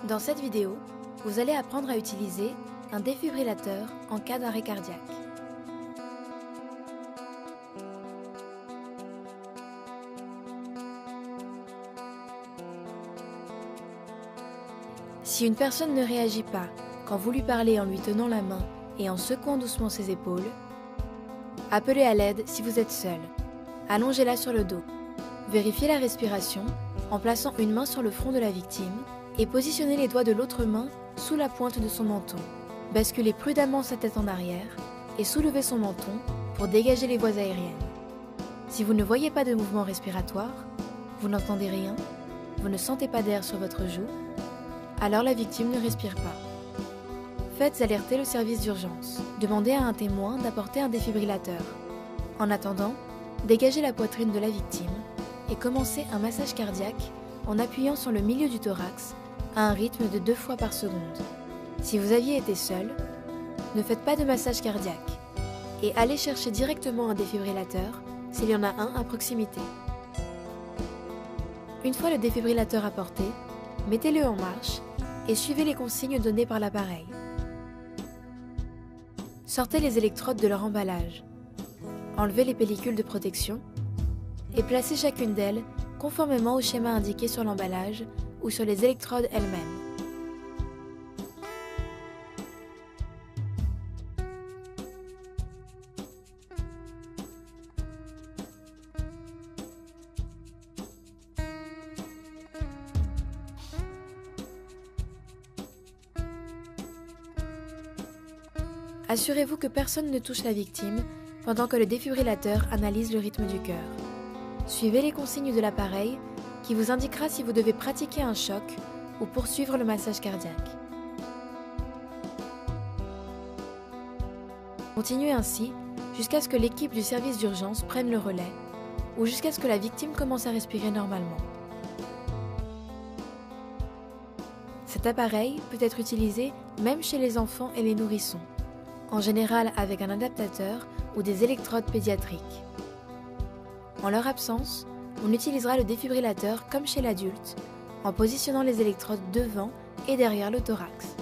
Dans cette vidéo, vous allez apprendre à utiliser un défibrillateur en cas d'arrêt cardiaque. Si une personne ne réagit pas quand vous lui parlez en lui tenant la main et en secouant doucement ses épaules, appelez à l'aide si vous êtes seul. Allongez-la sur le dos. Vérifiez la respiration en plaçant une main sur le front de la victime et positionnez les doigts de l'autre main sous la pointe de son menton. Basculez prudemment sa tête en arrière et soulevez son menton pour dégager les voies aériennes. Si vous ne voyez pas de mouvement respiratoire, vous n'entendez rien, vous ne sentez pas d'air sur votre joue, alors la victime ne respire pas. Faites alerter le service d'urgence. Demandez à un témoin d'apporter un défibrillateur. En attendant, dégagez la poitrine de la victime et commencez un massage cardiaque en appuyant sur le milieu du thorax à un rythme de 2 fois par seconde. Si vous aviez été seul, ne faites pas de massage cardiaque et allez chercher directement un défibrillateur s'il y en a un à proximité. Une fois le défibrillateur apporté, mettez-le en marche et suivez les consignes données par l'appareil. Sortez les électrodes de leur emballage. Enlevez les pellicules de protection et placez chacune d'elles conformément au schéma indiqué sur l'emballage ou sur les électrodes elles-mêmes. Assurez-vous que personne ne touche la victime pendant que le défibrillateur analyse le rythme du cœur. Suivez les consignes de l'appareil qui vous indiquera si vous devez pratiquer un choc ou poursuivre le massage cardiaque. Continuez ainsi jusqu'à ce que l'équipe du service d'urgence prenne le relais ou jusqu'à ce que la victime commence à respirer normalement. Cet appareil peut être utilisé même chez les enfants et les nourrissons, en général avec un adaptateur ou des électrodes pédiatriques. En leur absence, on utilisera le défibrillateur comme chez l'adulte, en positionnant les électrodes devant et derrière le thorax.